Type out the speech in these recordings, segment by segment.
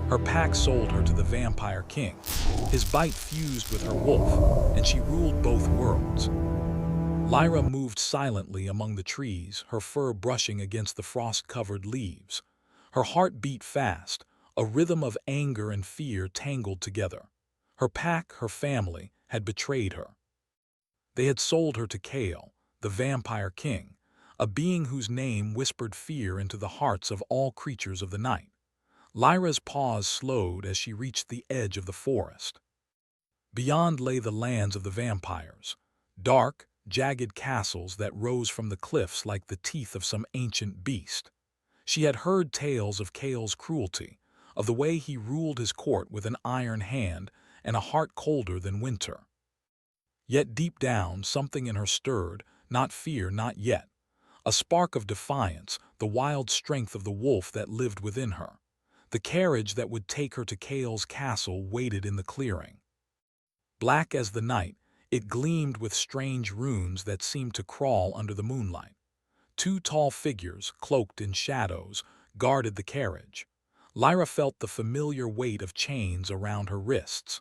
Her pack sold her to the Vampire King. His bite fused with her wolf, and she ruled both worlds. Lyra moved silently among the trees, her fur brushing against the frost-covered leaves. Her heart beat fast, a rhythm of anger and fear tangled together. Her pack, her family, had betrayed her. They had sold her to Kale, the Vampire King, a being whose name whispered fear into the hearts of all creatures of the night. Lyra's pause slowed as she reached the edge of the forest. Beyond lay the lands of the vampires, dark, jagged castles that rose from the cliffs like the teeth of some ancient beast. She had heard tales of Kale's cruelty, of the way he ruled his court with an iron hand and a heart colder than winter. Yet deep down, something in her stirred, not fear, not yet. A spark of defiance, the wild strength of the wolf that lived within her. The carriage that would take her to Kale's castle waited in the clearing. Black as the night, it gleamed with strange runes that seemed to crawl under the moonlight. Two tall figures, cloaked in shadows, guarded the carriage. Lyra felt the familiar weight of chains around her wrists.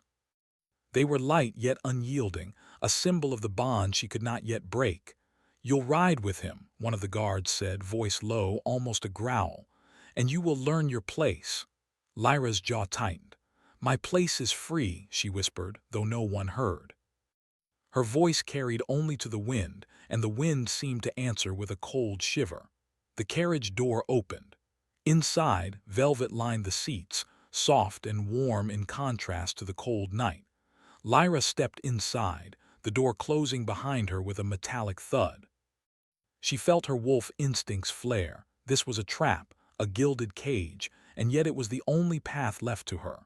They were light yet unyielding, a symbol of the bond she could not yet break. "You'll ride with him," one of the guards said, voice low, almost a growl, "and you will learn your place." Lyra's jaw tightened. "My place is free," she whispered, though no one heard. Her voice carried only to the wind, and the wind seemed to answer with a cold shiver. The carriage door opened. Inside, velvet lined the seats, soft and warm in contrast to the cold night. Lyra stepped inside, the door closing behind her with a metallic thud. She felt her wolf instincts flare. This was a trap, a gilded cage, and yet it was the only path left to her.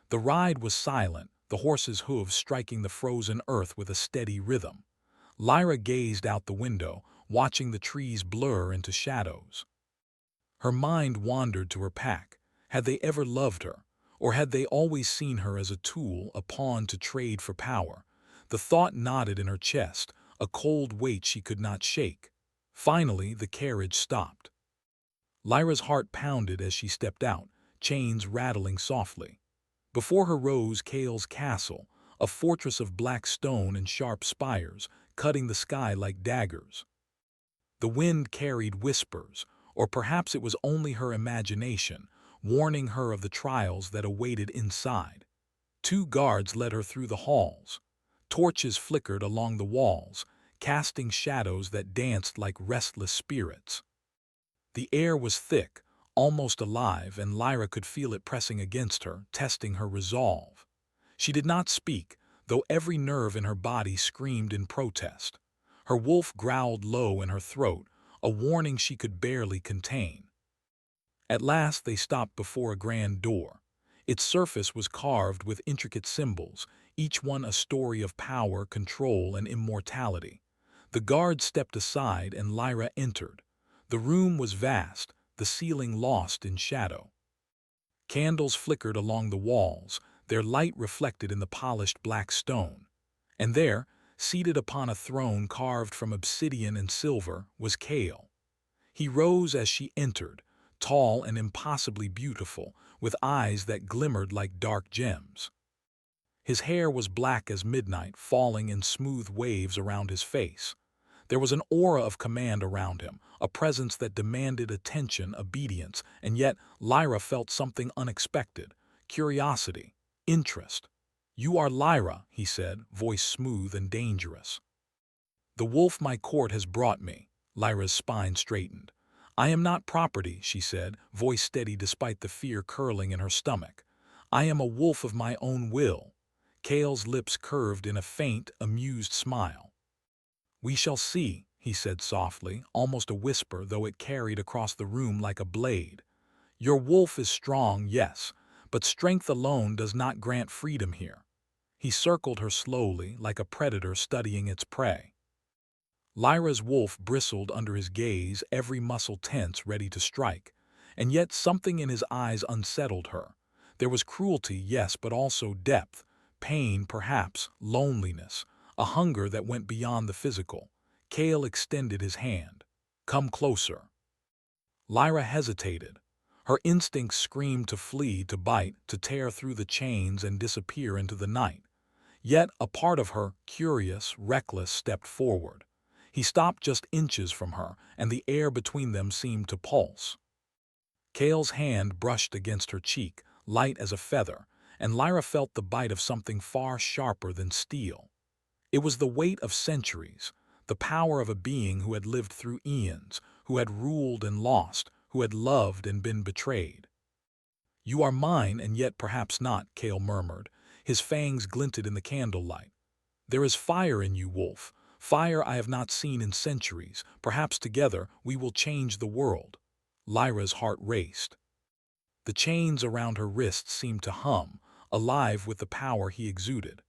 The ride was silent, the horse's hooves striking the frozen earth with a steady rhythm. Lyra gazed out the window, watching the trees blur into shadows. Her mind wandered to her pack. Had they ever loved her? Or had they always seen her as a tool, a pawn to trade for power? The thought knotted in her chest, a cold weight she could not shake. Finally, the carriage stopped. Lyra's heart pounded as she stepped out, chains rattling softly. Before her rose Kale's castle, a fortress of black stone and sharp spires, cutting the sky like daggers. The wind carried whispers, or perhaps it was only her imagination, warning her of the trials that awaited inside. Two guards led her through the halls. Torches flickered along the walls, casting shadows that danced like restless spirits. The air was thick, almost alive, and Lyra could feel it pressing against her, testing her resolve. She did not speak, though every nerve in her body screamed in protest. Her wolf growled low in her throat, a warning she could barely contain. At last they stopped before a grand door. Its surface was carved with intricate symbols, each one a story of power, control, and immortality. The guard stepped aside and Lyra entered. The room was vast, the ceiling lost in shadow. Candles flickered along the walls, their light reflected in the polished black stone. And there, seated upon a throne carved from obsidian and silver, was Kale. He rose as she entered, tall and impossibly beautiful, with eyes that glimmered like dark gems. His hair was black as midnight, falling in smooth waves around his face. There was an aura of command around him, a presence that demanded attention, obedience, and yet Lyra felt something unexpected: curiosity, interest. "You are Lyra," he said, voice smooth and dangerous. "The wolf my court has brought me." Lyra's spine straightened. "I am not property," she said, voice steady despite the fear curling in her stomach. "I am a wolf of my own will." Kale's lips curved in a faint, amused smile. "We shall see," he said softly, almost a whisper, though it carried across the room like a blade. "Your wolf is strong, yes, but strength alone does not grant freedom here." He circled her slowly, like a predator studying its prey. Lyra's wolf bristled under his gaze, every muscle tense, ready to strike. And yet something in his eyes unsettled her. There was cruelty, yes, but also depth, pain, perhaps, loneliness, a hunger that went beyond the physical. Kale extended his hand. "Come closer." Lyra hesitated. Her instincts screamed to flee, to bite, to tear through the chains and disappear into the night. Yet a part of her, curious, reckless, stepped forward. He stopped just inches from her, and the air between them seemed to pulse. Kale's hand brushed against her cheek, light as a feather, and Lyra felt the bite of something far sharper than steel. It was the weight of centuries, the power of a being who had lived through eons, who had ruled and lost, who had loved and been betrayed. "You are mine, and yet perhaps not," Kale murmured. His fangs glinted in the candlelight. "There is fire in you, Wolf, fire I have not seen in centuries. Perhaps together we will change the world." Lyra's heart raced. The chains around her wrists seemed to hum, alive with the power he exuded.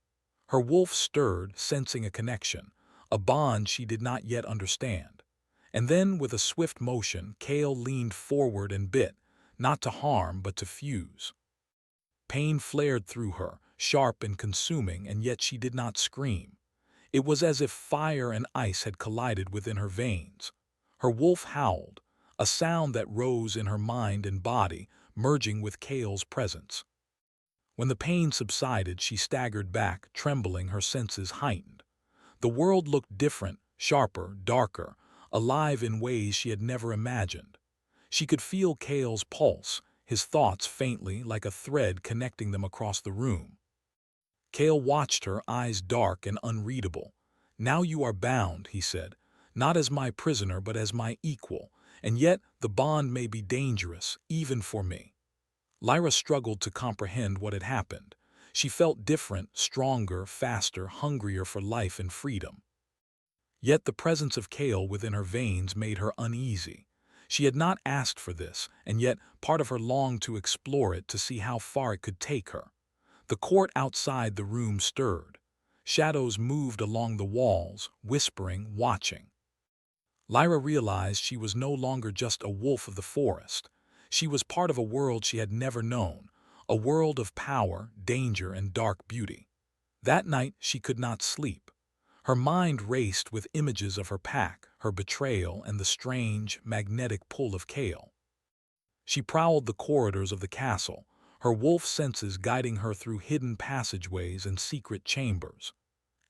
Her wolf stirred, sensing a connection, a bond she did not yet understand. And then, with a swift motion, Kale leaned forward and bit, not to harm but to fuse. Pain flared through her, sharp and consuming, and yet she did not scream. It was as if fire and ice had collided within her veins. Her wolf howled, a sound that rose in her mind and body, merging with Kale's presence. When the pain subsided, she staggered back, trembling, her senses heightened. The world looked different, sharper, darker, alive in ways she had never imagined. She could feel Kale's pulse, his thoughts faintly, like a thread connecting them across the room. Kale watched her, eyes dark and unreadable. "Now you are bound," he said, "not as my prisoner but as my equal, and yet the bond may be dangerous, even for me." Lyra struggled to comprehend what had happened. She felt different, stronger, faster, hungrier for life and freedom. Yet the presence of Kale within her veins made her uneasy. She had not asked for this, and yet part of her longed to explore it, to see how far it could take her. The court outside the room stirred. Shadows moved along the walls, whispering, watching. Lyra realized she was no longer just a wolf of the forest. She was part of a world she had never known, a world of power, danger, and dark beauty. That night she could not sleep. Her mind raced with images of her pack, her betrayal, and the strange, magnetic pull of Kale. She prowled the corridors of the castle, her wolf senses guiding her through hidden passageways and secret chambers.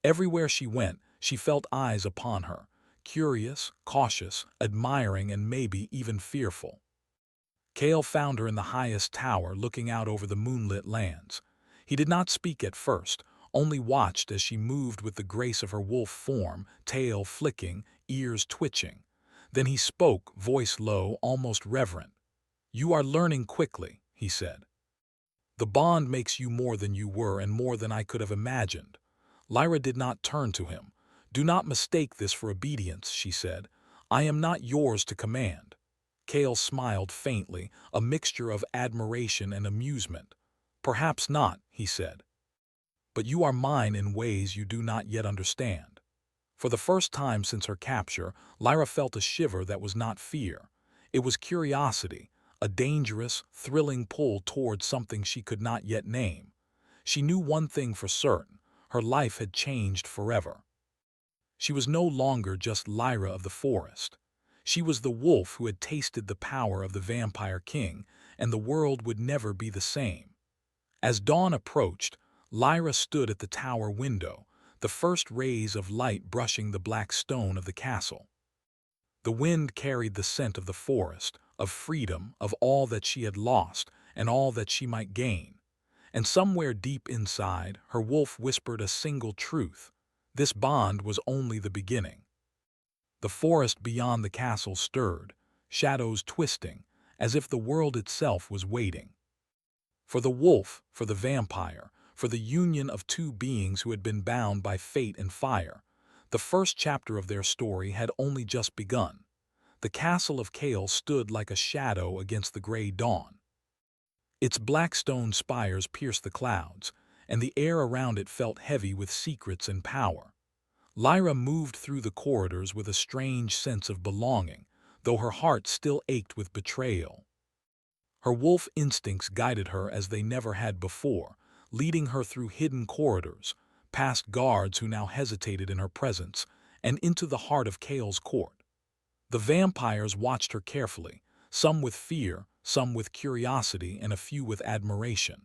Everywhere she went, she felt eyes upon her, curious, cautious, admiring, and maybe even fearful. Kale found her in the highest tower, looking out over the moonlit lands. He did not speak at first, only watched as she moved with the grace of her wolf form, tail flicking, ears twitching. Then he spoke, voice low, almost reverent. "You are learning quickly," he said. "The bond makes you more than you were and more than I could have imagined." Lyra did not turn to him. "Do not mistake this for obedience," she said. "I am not yours to command." Kale smiled faintly, a mixture of admiration and amusement. "Perhaps not," he said. "But you are mine in ways you do not yet understand." For the first time since her capture, Lyra felt a shiver that was not fear. It was curiosity, a dangerous, thrilling pull towards something she could not yet name. She knew one thing for certain: her life had changed forever. She was no longer just Lyra of the forest. She was the wolf who had tasted the power of the vampire king, and the world would never be the same. As dawn approached, Lyra stood at the tower window, the first rays of light brushing the black stone of the castle. The wind carried the scent of the forest, of freedom, of all that she had lost and all that she might gain. And somewhere deep inside, her wolf whispered a single truth: this bond was only the beginning. The forest beyond the castle stirred, shadows twisting, as if the world itself was waiting. For the wolf, for the vampire, for the union of two beings who had been bound by fate and fire. The first chapter of their story had only just begun. The castle of Kale stood like a shadow against the gray dawn. Its black stone spires pierced the clouds, and the air around it felt heavy with secrets and power. Lyra moved through the corridors with a strange sense of belonging, though her heart still ached with betrayal. Her wolf instincts guided her as they never had before, leading her through hidden corridors, past guards who now hesitated in her presence, and into the heart of Kale's court. The vampires watched her carefully, some with fear, some with curiosity, and a few with admiration.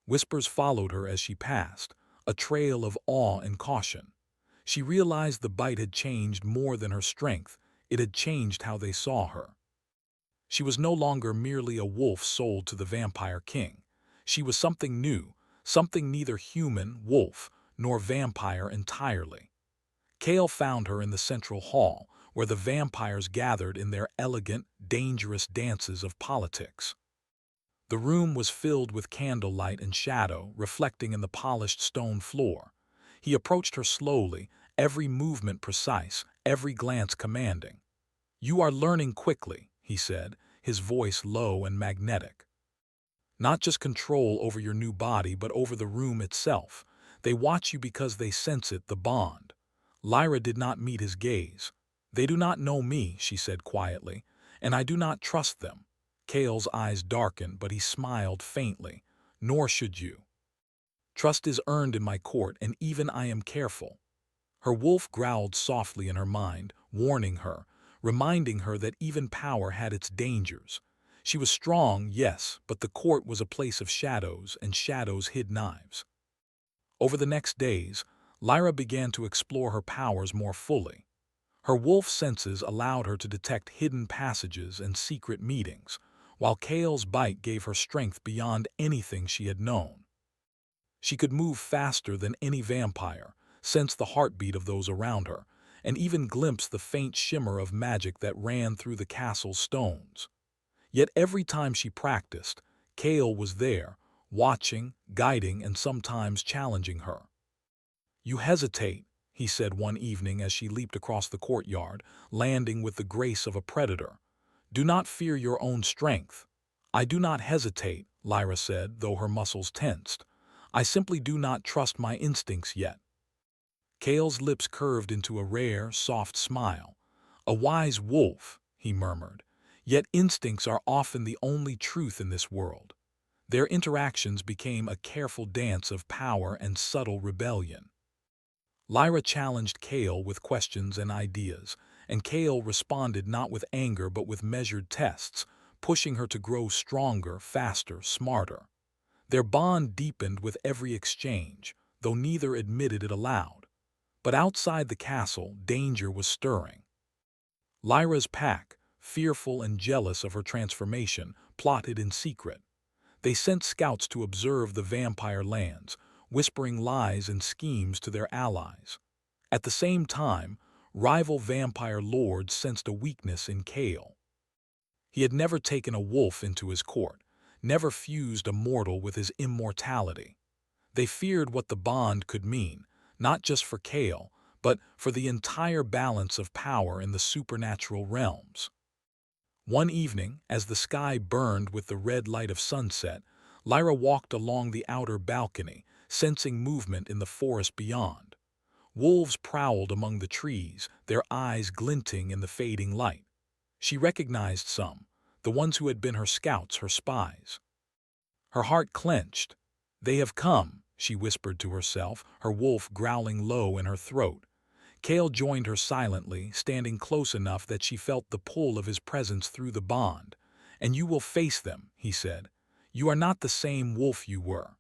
Whispers followed her as she passed, a trail of awe and caution. She realized the bite had changed more than her strength, it had changed how they saw her. She was no longer merely a wolf sold to the vampire king. She was something new, something neither human, wolf, nor vampire entirely. Kale found her in the central hall, where the vampires gathered in their elegant, dangerous dances of politics. The room was filled with candlelight and shadow, reflecting in the polished stone floor. He approached her slowly, every movement precise, every glance commanding. "You are learning quickly," he said, his voice low and magnetic. "Not just control over your new body, but over the room itself. They watch you because they sense it, the bond." Lyra did not meet his gaze. "They do not know me," she said quietly, "and I do not trust them." Kale's eyes darkened, but he smiled faintly. "Nor should you. Trust is earned in my court, and even I am careful." Her wolf growled softly in her mind, warning her, reminding her that even power had its dangers. She was strong, yes, but the court was a place of shadows, and shadows hid knives. Over the next days, Lyra began to explore her powers more fully. Her wolf senses allowed her to detect hidden passages and secret meetings, while Kale's bite gave her strength beyond anything she had known. She could move faster than any vampire, sense the heartbeat of those around her, and even glimpse the faint shimmer of magic that ran through the castle's stones. Yet every time she practiced, Kale was there, watching, guiding, and sometimes challenging her. "You hesitate," he said one evening as she leaped across the courtyard, landing with the grace of a predator. "Do not fear your own strength." "I do not hesitate," Lyra said, though her muscles tensed. "I simply do not trust my instincts yet." Kale's lips curved into a rare, soft smile. "A wise wolf," he murmured. "Yet instincts are often the only truth in this world." Their interactions became a careful dance of power and subtle rebellion. Lyra challenged Kale with questions and ideas, and Kale responded not with anger but with measured tests, pushing her to grow stronger, faster, smarter. Their bond deepened with every exchange, though neither admitted it aloud. But outside the castle, danger was stirring. Lyra's pack, fearful and jealous of her transformation, plotted in secret. They sent scouts to observe the vampire lands, whispering lies and schemes to their allies. At the same time, rival vampire lords sensed a weakness in Kale. He had never taken a wolf into his court, never fused a mortal with his immortality. They feared what the bond could mean, not just for Kale, but for the entire balance of power in the supernatural realms. One evening, as the sky burned with the red light of sunset, Lyra walked along the outer balcony, sensing movement in the forest beyond. Wolves prowled among the trees, their eyes glinting in the fading light. She recognized some, the ones who had been her scouts, her spies. Her heart clenched. "They have come," she whispered to herself, her wolf growling low in her throat. Kale joined her silently, standing close enough that she felt the pull of his presence through the bond. "And you will face them," he said. "You are not the same wolf you were.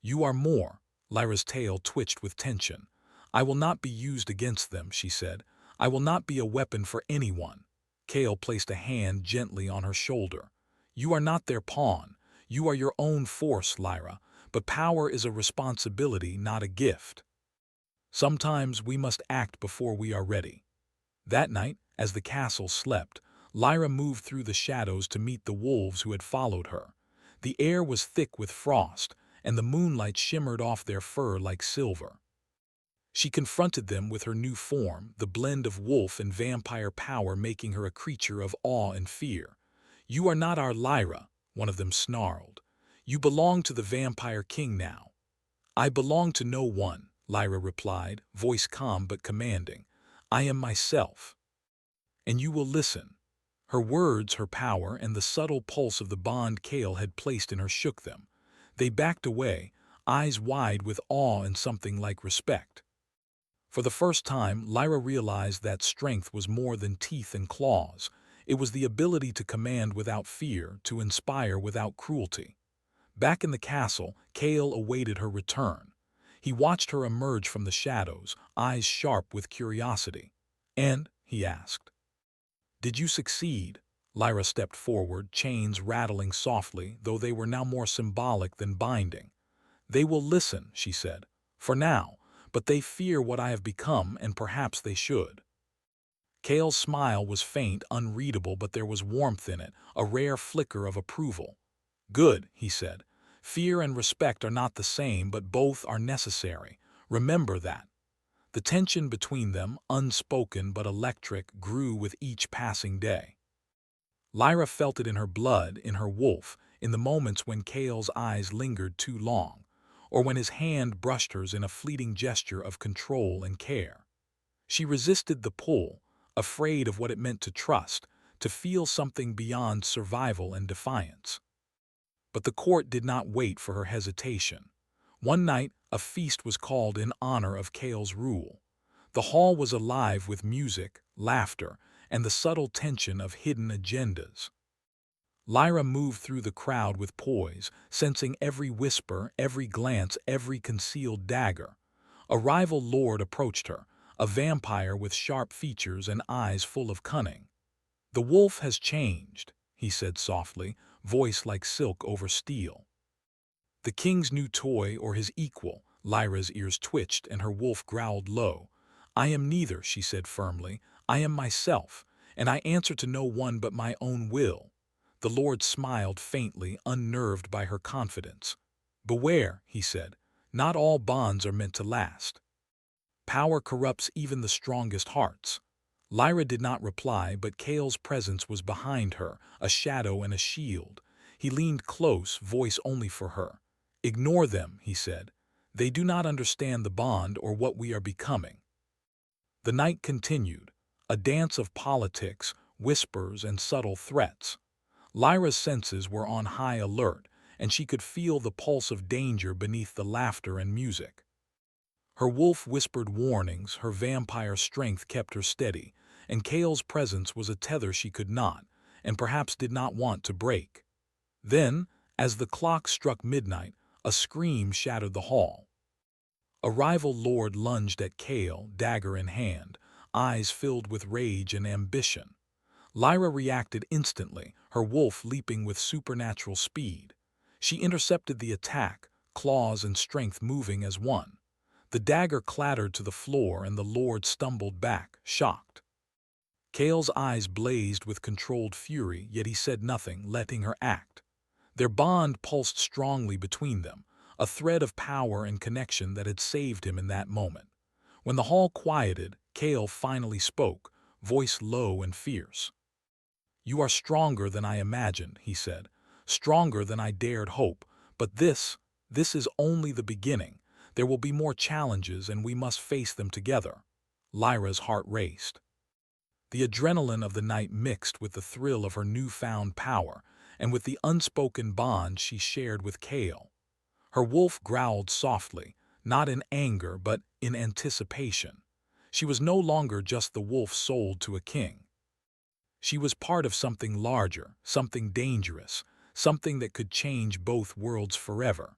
You are more." Lyra's tail twitched with tension. "I will not be used against them," she said. "I will not be a weapon for anyone." Kale placed a hand gently on her shoulder. "You are not their pawn. You are your own force, Lyra, but power is a responsibility, not a gift. Sometimes we must act before we are ready." That night, as the castle slept, Lyra moved through the shadows to meet the wolves who had followed her. The air was thick with frost, and the moonlight shimmered off their fur like silver. She confronted them with her new form, the blend of wolf and vampire power making her a creature of awe and fear. "You are not our Lyra," one of them snarled. "You belong to the vampire king now." "I belong to no one," Lyra replied, voice calm but commanding. "I am myself. And you will listen." Her words, her power, and the subtle pulse of the bond Kale had placed in her shook them. They backed away, eyes wide with awe and something like respect. For the first time, Lyra realized that strength was more than teeth and claws. It was the ability to command without fear, to inspire without cruelty. Back in the castle, Kale awaited her return. He watched her emerge from the shadows, eyes sharp with curiosity. "And," he asked, "did you succeed?" Lyra stepped forward, chains rattling softly, though they were now more symbolic than binding. "They will listen," she said, "for now, but they fear what I have become, and perhaps they should." Kale's smile was faint, unreadable, but there was warmth in it, a rare flicker of approval. "Good," he said. "Fear and respect are not the same, but both are necessary. Remember that." The tension between them, unspoken but electric, grew with each passing day. Lyra felt it in her blood, in her wolf, in the moments when Kale's eyes lingered too long, or when his hand brushed hers in a fleeting gesture of control and care. She resisted the pull, afraid of what it meant to trust, to feel something beyond survival and defiance. But the court did not wait for her hesitation. One night, a feast was called in honor of Kale's rule. The hall was alive with music, laughter, and the subtle tension of hidden agendas. Lyra moved through the crowd with poise, sensing every whisper, every glance, every concealed dagger. A rival lord approached her, a vampire with sharp features and eyes full of cunning. "The wolf has changed," he said softly, voice like silk over steel. "The king's new toy or his equal?" Lyra's ears twitched and her wolf growled low. "I am neither," she said firmly. "I am myself, and I answer to no one but my own will." The lord smiled faintly, unnerved by her confidence. "Beware," he said. "Not all bonds are meant to last. Power corrupts even the strongest hearts." Lyra did not reply, but Kale's presence was behind her, a shadow and a shield. He leaned close, voice only for her. "Ignore them," he said. "They do not understand the bond or what we are becoming." The night continued, a dance of politics, whispers, and subtle threats. Lyra's senses were on high alert, and she could feel the pulse of danger beneath the laughter and music. Her wolf whispered warnings, her vampire strength kept her steady, and Kale's presence was a tether she could not, and perhaps did not want to break. Then, as the clock struck midnight, a scream shattered the hall. A rival lord lunged at Kale, dagger in hand, eyes filled with rage and ambition. Lyra reacted instantly, her wolf leaping with supernatural speed. She intercepted the attack, claws and strength moving as one. The dagger clattered to the floor and the lord stumbled back, shocked. Kale's eyes blazed with controlled fury, yet he said nothing, letting her act. Their bond pulsed strongly between them, a thread of power and connection that had saved him in that moment. When the hall quieted, Kale finally spoke, voice low and fierce. "You are stronger than I imagined," he said, "stronger than I dared hope, but this is only the beginning. There will be more challenges and we must face them together." Lyra's heart raced. The adrenaline of the night mixed with the thrill of her newfound power and with the unspoken bond she shared with Kale. Her wolf growled softly, not in anger but in anticipation. She was no longer just the wolf sold to a king. She was part of something larger, something dangerous, something that could change both worlds forever.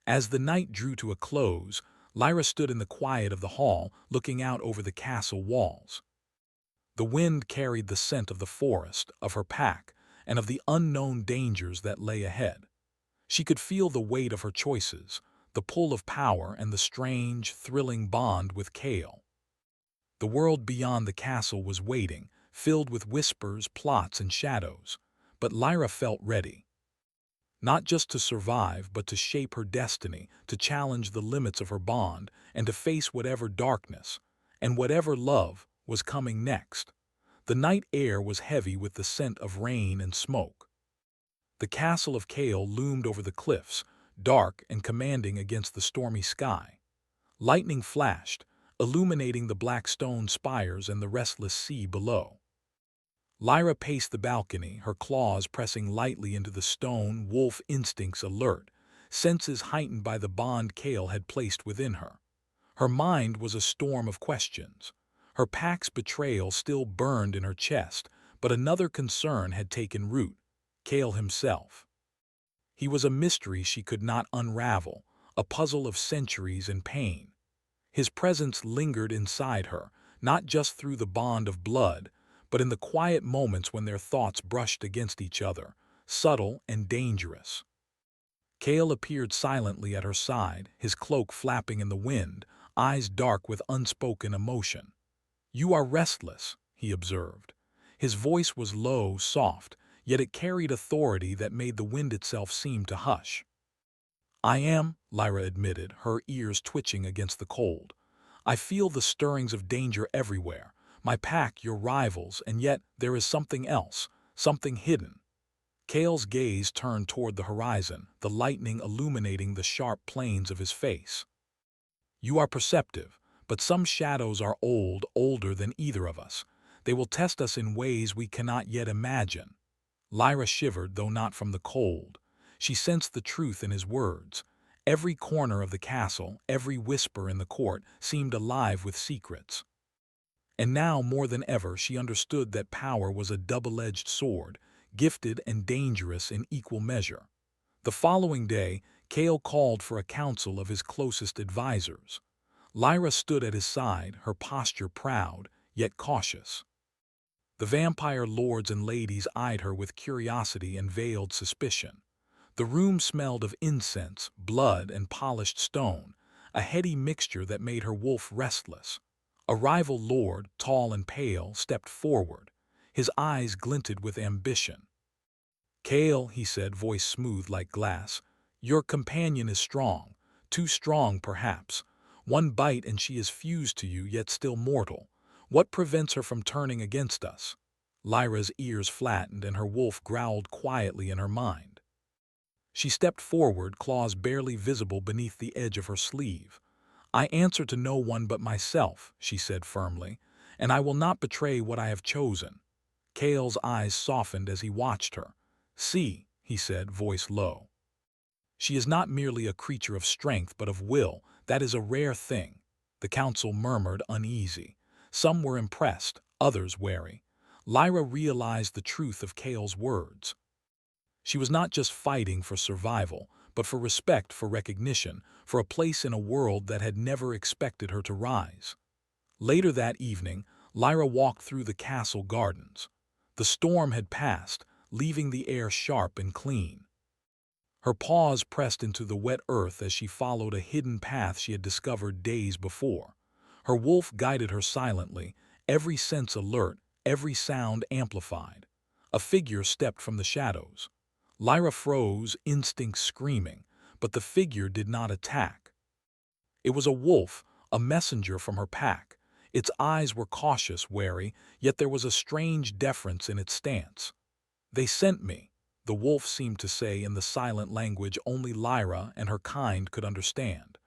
As the night drew to a close, Lyra stood in the quiet of the hall, looking out over the castle walls. The wind carried the scent of the forest, of her pack, and of the unknown dangers that lay ahead. She could feel the weight of her choices, the pull of power and the strange, thrilling bond with Kale. The world beyond the castle was waiting, filled with whispers, plots, and shadows, but Lyra felt ready. Not just to survive, but to shape her destiny, to challenge the limits of her bond, and to face whatever darkness, and whatever love, was coming next. The night air was heavy with the scent of rain and smoke. The castle of Kale loomed over the cliffs, dark and commanding against the stormy sky. Lightning flashed, illuminating the black stone spires and the restless sea below. Lyra paced the balcony, her claws pressing lightly into the stone, wolf instincts alert, senses heightened by the bond Kale had placed within her. Her mind was a storm of questions. Her pack's betrayal still burned in her chest, But another concern had taken root: Cale himself. He was a mystery she could not unravel, a puzzle of centuries and pain. His presence lingered inside her, not just through the bond of blood, but in the quiet moments when their thoughts brushed against each other, subtle and dangerous. Cale appeared silently at her side, his cloak flapping in the wind, eyes dark with unspoken emotion. "You are restless," he observed. His voice was low, soft, yet it carried authority that made the wind itself seem to hush. "I am," Lyra admitted, her ears twitching against the cold. "I feel the stirrings of danger everywhere. My pack, your rivals, and yet there is something else, something hidden." Cale's gaze turned toward the horizon, the lightning illuminating the sharp planes of his face. "You are perceptive, but some shadows are old, older than either of us. They will test us in ways we cannot yet imagine." Lyra shivered, though not from the cold. She sensed the truth in his words. Every corner of the castle, every whisper in the court, seemed alive with secrets. And now, more than ever, she understood that power was a double-edged sword, gifted and dangerous in equal measure. The following day, Cale called for a council of his closest advisors. Lyra stood at his side, her posture proud, yet cautious. The vampire lords and ladies eyed her with curiosity and veiled suspicion. The room smelled of incense, blood, and polished stone, a heady mixture that made her wolf restless. A rival lord, tall and pale, stepped forward. His eyes glinted with ambition. "Cale," he said, voice smooth like glass, "your companion is strong, too strong perhaps. One bite and she is fused to you, yet still mortal. What prevents her from turning against us?" Lyra's ears flattened and her wolf growled quietly in her mind. She stepped forward, claws barely visible beneath the edge of her sleeve. "I answer to no one but myself," she said firmly, "and I will not betray what I have chosen." Cale's eyes softened as he watched her. "See," he said, voice low. "She is not merely a creature of strength but of will. That is a rare thing." The council murmured, uneasy. Some were impressed, others wary. Lyra realized the truth of Cale's words. She was not just fighting for survival, but for respect, for recognition, for a place in a world that had never expected her to rise. Later that evening, Lyra walked through the castle gardens. The storm had passed, leaving the air sharp and clean. Her paws pressed into the wet earth as she followed a hidden path she had discovered days before. Her wolf guided her silently, every sense alert, every sound amplified. A figure stepped from the shadows. Lyra froze, instinct screaming, but the figure did not attack. It was a wolf, a messenger from her pack. Its eyes were cautious, wary, yet there was a strange deference in its stance. "They sent me," the wolf seemed to say in the silent language only Lyra and her kind could understand.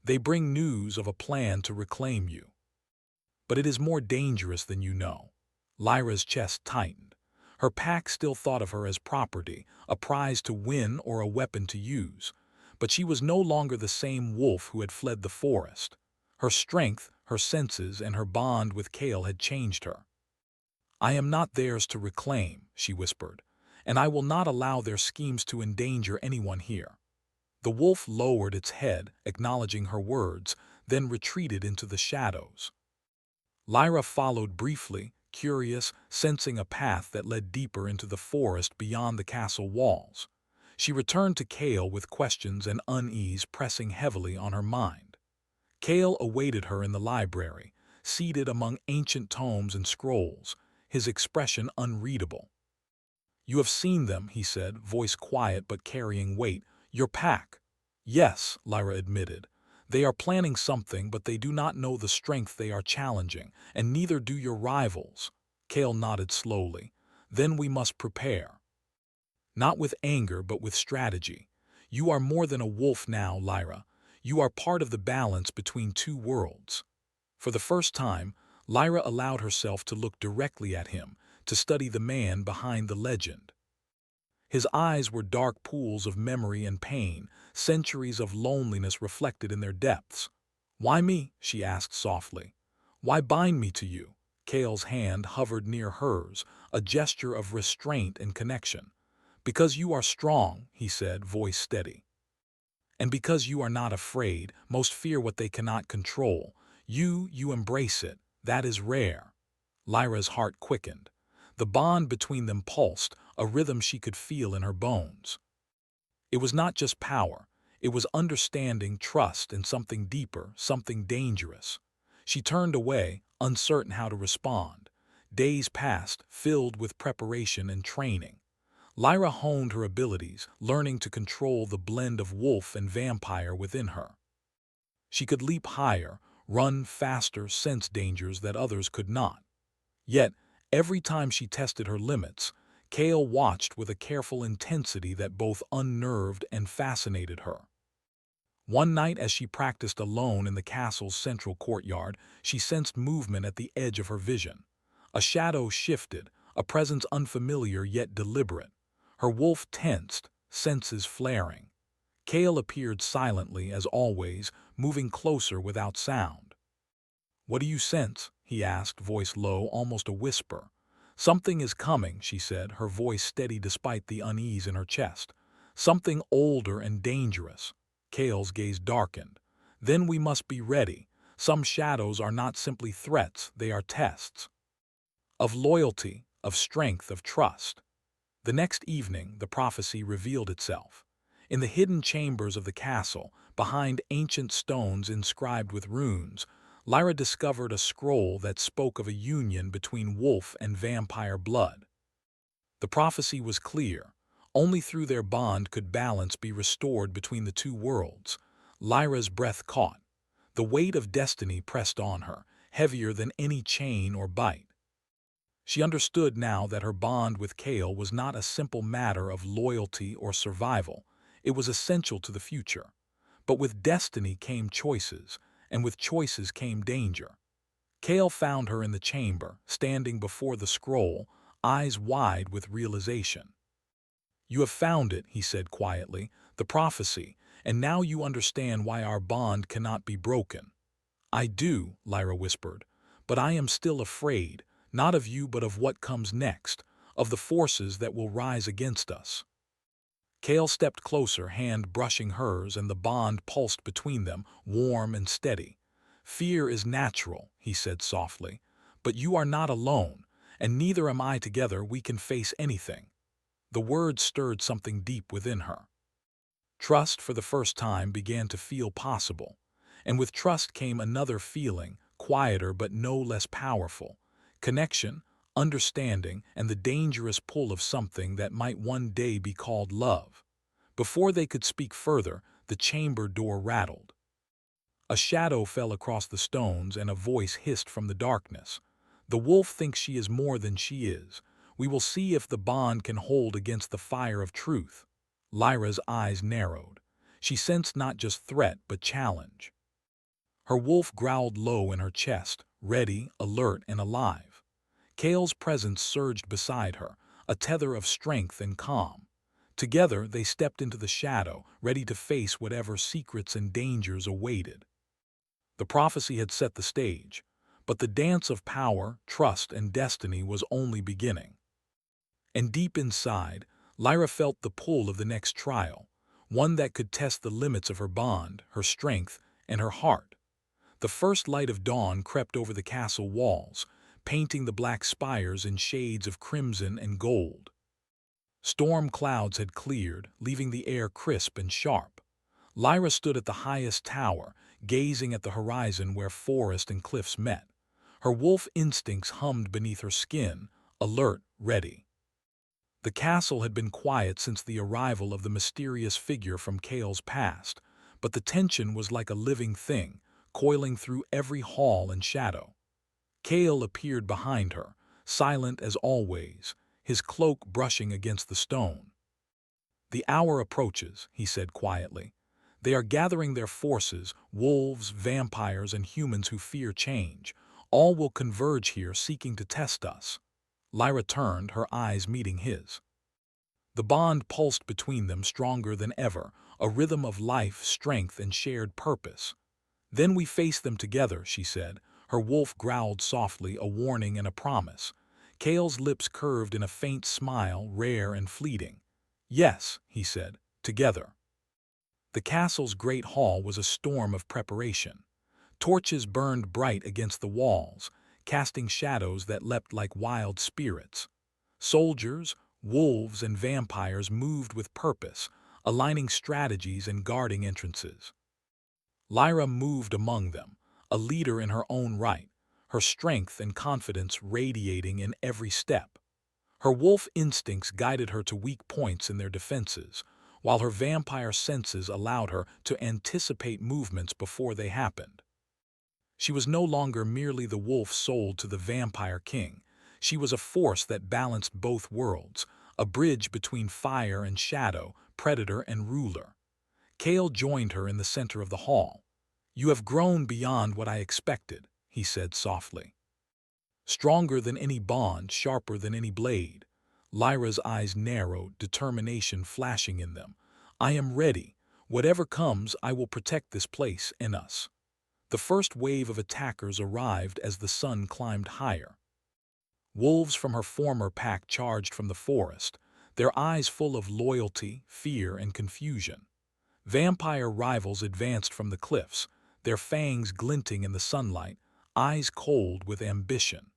"They bring news of a plan to reclaim you. But it is more dangerous than you know." Lyra's chest tightened. Her pack still thought of her as property, a prize to win or a weapon to use. But she was no longer the same wolf who had fled the forest. Her strength, her senses, and her bond with Cale had changed her. "I am not theirs to reclaim," she whispered, "and I will not allow their schemes to endanger anyone here." The wolf lowered its head, acknowledging her words, then retreated into the shadows. Lyra followed briefly, curious, sensing a path that led deeper into the forest beyond the castle walls. She returned to Cale with questions and unease pressing heavily on her mind. Cale awaited her in the library, seated among ancient tomes and scrolls, his expression unreadable. "You have seen them," he said, voice quiet but carrying weight. "Your pack." "Yes," Lyra admitted. "They are planning something, but they do not know the strength they are challenging, and neither do your rivals." Cale nodded slowly. "Then we must prepare. Not with anger, but with strategy. You are more than a wolf now, Lyra. You are part of the balance between two worlds." For the first time, Lyra allowed herself to look directly at him, to study the man behind the legend. His eyes were dark pools of memory and pain, centuries of loneliness reflected in their depths. "Why me?" she asked softly. "Why bind me to you?" Kale's hand hovered near hers, a gesture of restraint and connection. "Because you are strong," he said, voice steady. "And because you are not afraid, most fear what they cannot control. You embrace it. That is rare." Lyra's heart quickened. The bond between them pulsed, a rhythm she could feel in her bones. It was not just power. It was understanding, trust, and something deeper, something dangerous. She turned away, uncertain how to respond. Days passed, filled with preparation and training. Lyra honed her abilities, learning to control the blend of wolf and vampire within her. She could leap higher, run faster, sense dangers that others could not. Yet, every time she tested her limits, Kale watched with a careful intensity that both unnerved and fascinated her. One night as she practiced alone in the castle's central courtyard, she sensed movement at the edge of her vision. A shadow shifted, a presence unfamiliar yet deliberate. Her wolf tensed, senses flaring. Kale appeared silently, as always, moving closer without sound. "What do you sense?" he asked, voice low, almost a whisper. "Something is coming," she said, her voice steady despite the unease in her chest. "Something older and dangerous." Kale's gaze darkened. "Then we must be ready. Some shadows are not simply threats, they are tests. Of loyalty, of strength, of trust." The next evening, the prophecy revealed itself. In the hidden chambers of the castle, behind ancient stones inscribed with runes, Lyra discovered a scroll that spoke of a union between wolf and vampire blood. The prophecy was clear. Only through their bond could balance be restored between the two worlds. Lyra's breath caught. The weight of destiny pressed on her, heavier than any chain or bite. She understood now that her bond with Kale was not a simple matter of loyalty or survival. It was essential to the future. But with destiny came choices, and with choices came danger. Kale found her in the chamber, standing before the scroll, eyes wide with realization. "You have found it," he said quietly, "the prophecy, and now you understand why our bond cannot be broken." "I do," Lyra whispered, "but I am still afraid, not of you but of what comes next, of the forces that will rise against us." Kale stepped closer, hand brushing hers, and the bond pulsed between them, warm and steady. "Fear is natural," he said softly, "but you are not alone, and neither am I. Together we can face anything." The words stirred something deep within her. Trust, for the first time, began to feel possible. And with trust came another feeling, quieter but no less powerful. Connection, understanding, and the dangerous pull of something that might one day be called love. Before they could speak further, the chamber door rattled. A shadow fell across the stones and a voice hissed from the darkness. "The wolf thinks she is more than she is. We will see if the bond can hold against the fire of truth." Lyra's eyes narrowed. She sensed not just threat but challenge. Her wolf growled low in her chest, ready, alert, and alive. Kale's presence surged beside her, a tether of strength and calm. Together they stepped into the shadow, ready to face whatever secrets and dangers awaited. The prophecy had set the stage, but the dance of power, trust, and destiny was only beginning. And deep inside, Lyra felt the pull of the next trial, one that could test the limits of her bond, her strength, and her heart. The first light of dawn crept over the castle walls, painting the black spires in shades of crimson and gold. Storm clouds had cleared, leaving the air crisp and sharp. Lyra stood at the highest tower, gazing at the horizon where forest and cliffs met. Her wolf instincts hummed beneath her skin, alert, ready. The castle had been quiet since the arrival of the mysterious figure from Kale's past, but the tension was like a living thing, coiling through every hall and shadow. Kale appeared behind her, silent as always, his cloak brushing against the stone. "The hour approaches," he said quietly. "They are gathering their forces, wolves, vampires, and humans who fear change. All will converge here, seeking to test us." Lyra turned, her eyes meeting his. The bond pulsed between them stronger than ever, a rhythm of life, strength, and shared purpose. "Then we face them together," she said, Her wolf growled softly, a warning and a promise. Kale's lips curved in a faint smile, rare and fleeting. "Yes," he said, "together." The castle's great hall was a storm of preparation. Torches burned bright against the walls, casting shadows that leapt like wild spirits. Soldiers, wolves, and vampires moved with purpose, aligning strategies and guarding entrances. Lyra moved among them, a leader in her own right, her strength and confidence radiating in every step. Her wolf instincts guided her to weak points in their defenses, while her vampire senses allowed her to anticipate movements before they happened. She was no longer merely the wolf sold to the vampire king. She was a force that balanced both worlds, a bridge between fire and shadow, predator and ruler. Kale joined her in the center of the hall. "You have grown beyond what I expected," he said softly. Stronger than any bond, sharper than any blade. Lyra's eyes narrowed, determination flashing in them. "I am ready. Whatever comes, I will protect this place and us." The first wave of attackers arrived as the sun climbed higher. Wolves from her former pack charged from the forest, their eyes full of loyalty, fear, and confusion. Vampire rivals advanced from the cliffs, their fangs glinting in the sunlight, eyes cold with ambition.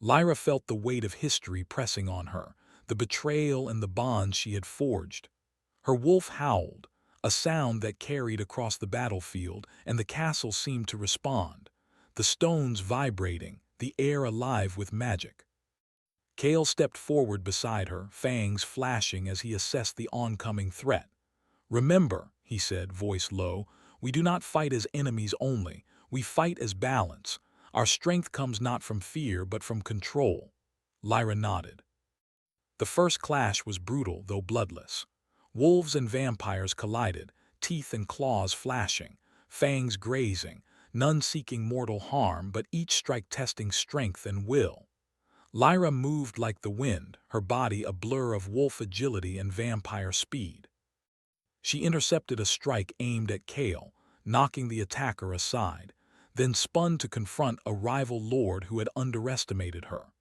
Lyra felt the weight of history pressing on her, the betrayal and the bonds she had forged. Her wolf howled, a sound that carried across the battlefield, and the castle seemed to respond, the stones vibrating, the air alive with magic. Kale stepped forward beside her, fangs flashing as he assessed the oncoming threat. "Remember," he said, voice low, "we do not fight as enemies only, we fight as balance. Our strength comes not from fear, but from control." Lyra nodded. The first clash was brutal, though bloodless. Wolves and vampires collided, teeth and claws flashing, fangs grazing, none seeking mortal harm, but each strike testing strength and will. Lyra moved like the wind, her body a blur of wolf agility and vampire speed. She intercepted a strike aimed at Kale, knocking the attacker aside, then spun to confront a rival lord who had underestimated her.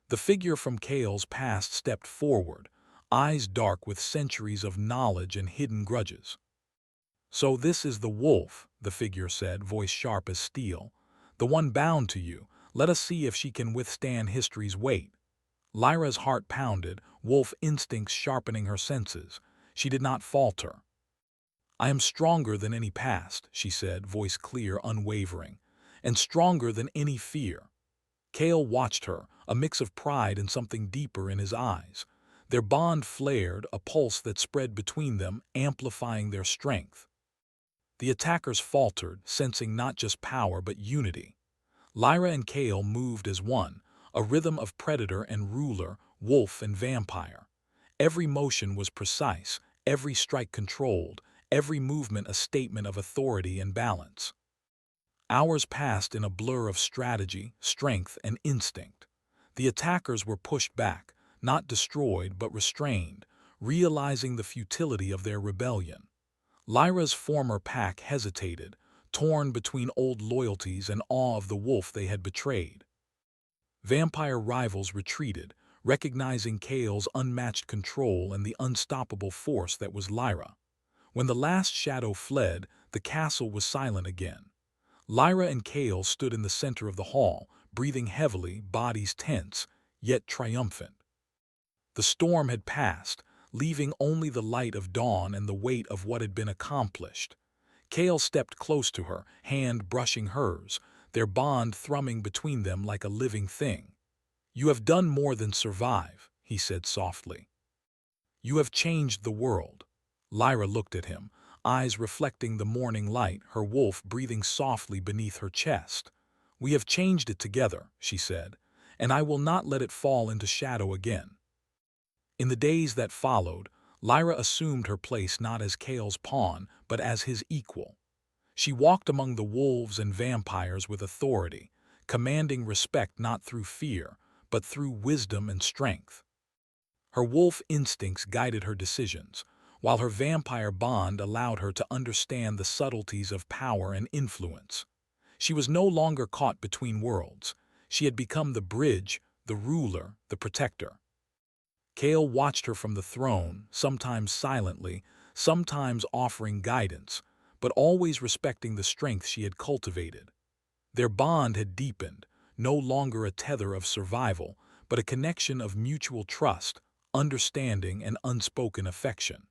The figure from Kale's past stepped forward, eyes dark with centuries of knowledge and hidden grudges. "So this is the wolf," the figure said, voice sharp as steel. "The one bound to you. Let us see if she can withstand history's weight." Lyra's heart pounded, wolf instincts sharpening her senses. She did not falter. "I am stronger than any past," she said, voice clear, unwavering, "and stronger than any fear." Kale watched her, a mix of pride and something deeper in his eyes. Their bond flared, a pulse that spread between them, amplifying their strength. The attackers faltered, sensing not just power but unity. Lyra and Kale moved as one, a rhythm of predator and ruler, wolf and vampire. Every motion was precise, every strike controlled, every movement a statement of authority and balance. Hours passed in a blur of strategy, strength, and instinct. The attackers were pushed back, not destroyed but restrained, realizing the futility of their rebellion. Lyra's former pack hesitated, torn between old loyalties and awe of the wolf they had betrayed. Vampire rivals retreated, recognizing Kale's unmatched control and the unstoppable force that was Lyra. When the last shadow fled, the castle was silent again. Lyra and Kale stood in the center of the hall, breathing heavily, bodies tense, yet triumphant. The storm had passed, leaving only the light of dawn and the weight of what had been accomplished. Kale stepped close to her, hand brushing hers, their bond thrumming between them like a living thing. "You have done more than survive," he said softly. "You have changed the world." Lyra looked at him, eyes reflecting the morning light, her wolf breathing softly beneath her chest. "We have changed it together," she said, "and I will not let it fall into shadow again." In the days that followed, Lyra assumed her place not as Kale's pawn, but as his equal. She walked among the wolves and vampires with authority, commanding respect not through fear, but through wisdom and strength. Her wolf instincts guided her decisions, while her vampire bond allowed her to understand the subtleties of power and influence. She was no longer caught between worlds. She had become the bridge, the ruler, the protector. Kale watched her from the throne, sometimes silently, sometimes offering guidance, but always respecting the strength she had cultivated. Their bond had deepened, no longer a tether of survival, but a connection of mutual trust, understanding, and unspoken affection.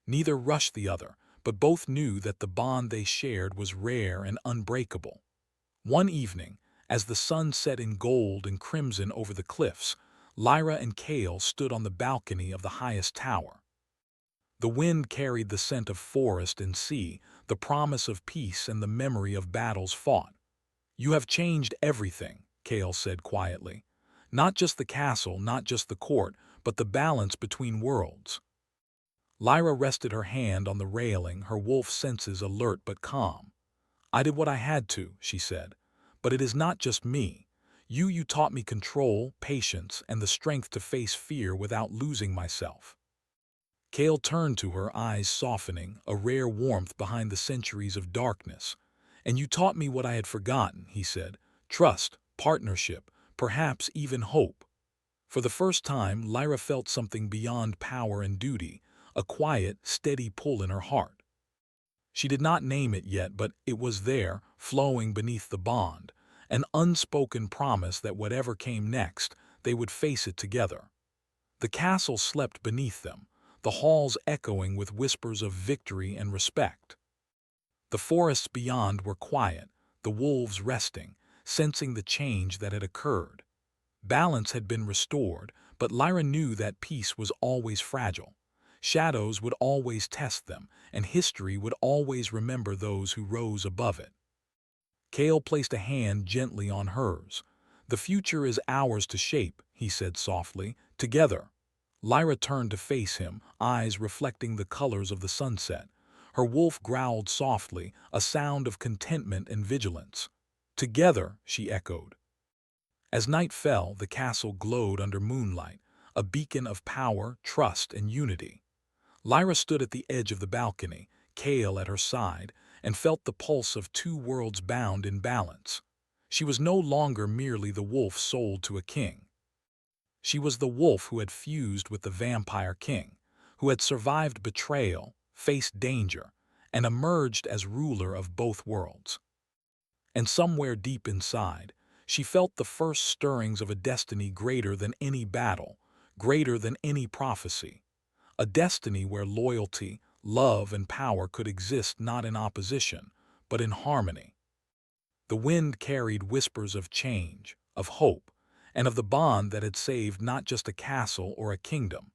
Neither rushed the other, but both knew that the bond they shared was rare and unbreakable. One evening, as the sun set in gold and crimson over the cliffs, Lyra and Kale stood on the balcony of the highest tower. The wind carried the scent of forest and sea, the promise of peace and the memory of battles fought. "You have changed everything," Kale said quietly. "Not just the castle, not just the court, but the balance between worlds." Lyra rested her hand on the railing, her wolf senses alert but calm. "I did what I had to," she said. "But it is not just me. You taught me control, patience, and the strength to face fear without losing myself." Kale turned to her, eyes softening, a rare warmth behind the centuries of darkness. "And you taught me what I had forgotten," he said. "Trust, partnership, perhaps even hope." For the first time, Lyra felt something beyond power and duty, a quiet, steady pull in her heart. She did not name it yet, but it was there, flowing beneath the bond, an unspoken promise that whatever came next, they would face it together. The castle slept beneath them, the halls echoing with whispers of victory and respect. The forests beyond were quiet, the wolves resting, sensing the change that had occurred. Balance had been restored, but Lyra knew that peace was always fragile. Shadows would always test them, and history would always remember those who rose above it. Kale placed a hand gently on hers. "The future is ours to shape," he said softly, "together." Lyra turned to face him, eyes reflecting the colors of the sunset. Her wolf growled softly, a sound of contentment and vigilance. "Together," she echoed. As night fell, the castle glowed under moonlight, a beacon of power, trust, and unity. Lyra stood at the edge of the balcony, Kale at her side, and felt the pulse of two worlds bound in balance. She was no longer merely the wolf sold to a king. She was the wolf who had fused with the vampire king, who had survived betrayal, faced danger, and emerged as ruler of both worlds. And somewhere deep inside, she felt the first stirrings of a destiny greater than any battle, greater than any prophecy. A destiny where loyalty, love, and power could exist not in opposition, but in harmony. The wind carried whispers of change, of hope, and of the bond that had saved not just a castle or a kingdom,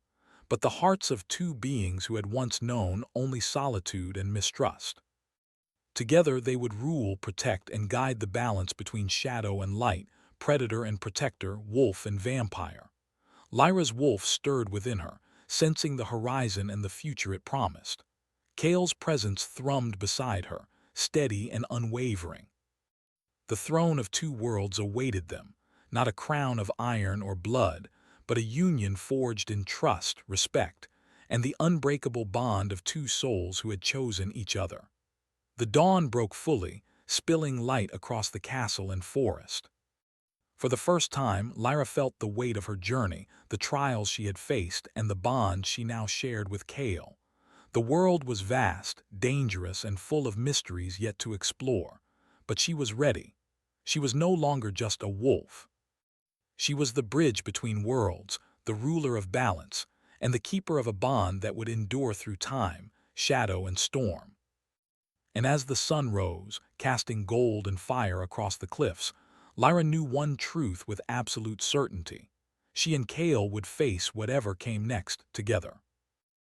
but the hearts of two beings who had once known only solitude and mistrust. Together they would rule, protect, and guide the balance between shadow and light, predator and protector, wolf and vampire. Lyra's wolf stirred within her, sensing the horizon and the future it promised. Kale's presence thrummed beside her, steady and unwavering. The throne of two worlds awaited them, not a crown of iron or blood, but a union forged in trust, respect, and the unbreakable bond of two souls who had chosen each other. The dawn broke fully, spilling light across the castle and forest. For the first time, Lyra felt the weight of her journey, the trials she had faced, and the bond she now shared with Kale. The world was vast, dangerous, and full of mysteries yet to explore, but she was ready. She was no longer just a wolf. She was the bridge between worlds, the ruler of balance, and the keeper of a bond that would endure through time, shadow, and storm. And as the sun rose, casting gold and fire across the cliffs, Lyra knew one truth with absolute certainty. She and Kale would face whatever came next together.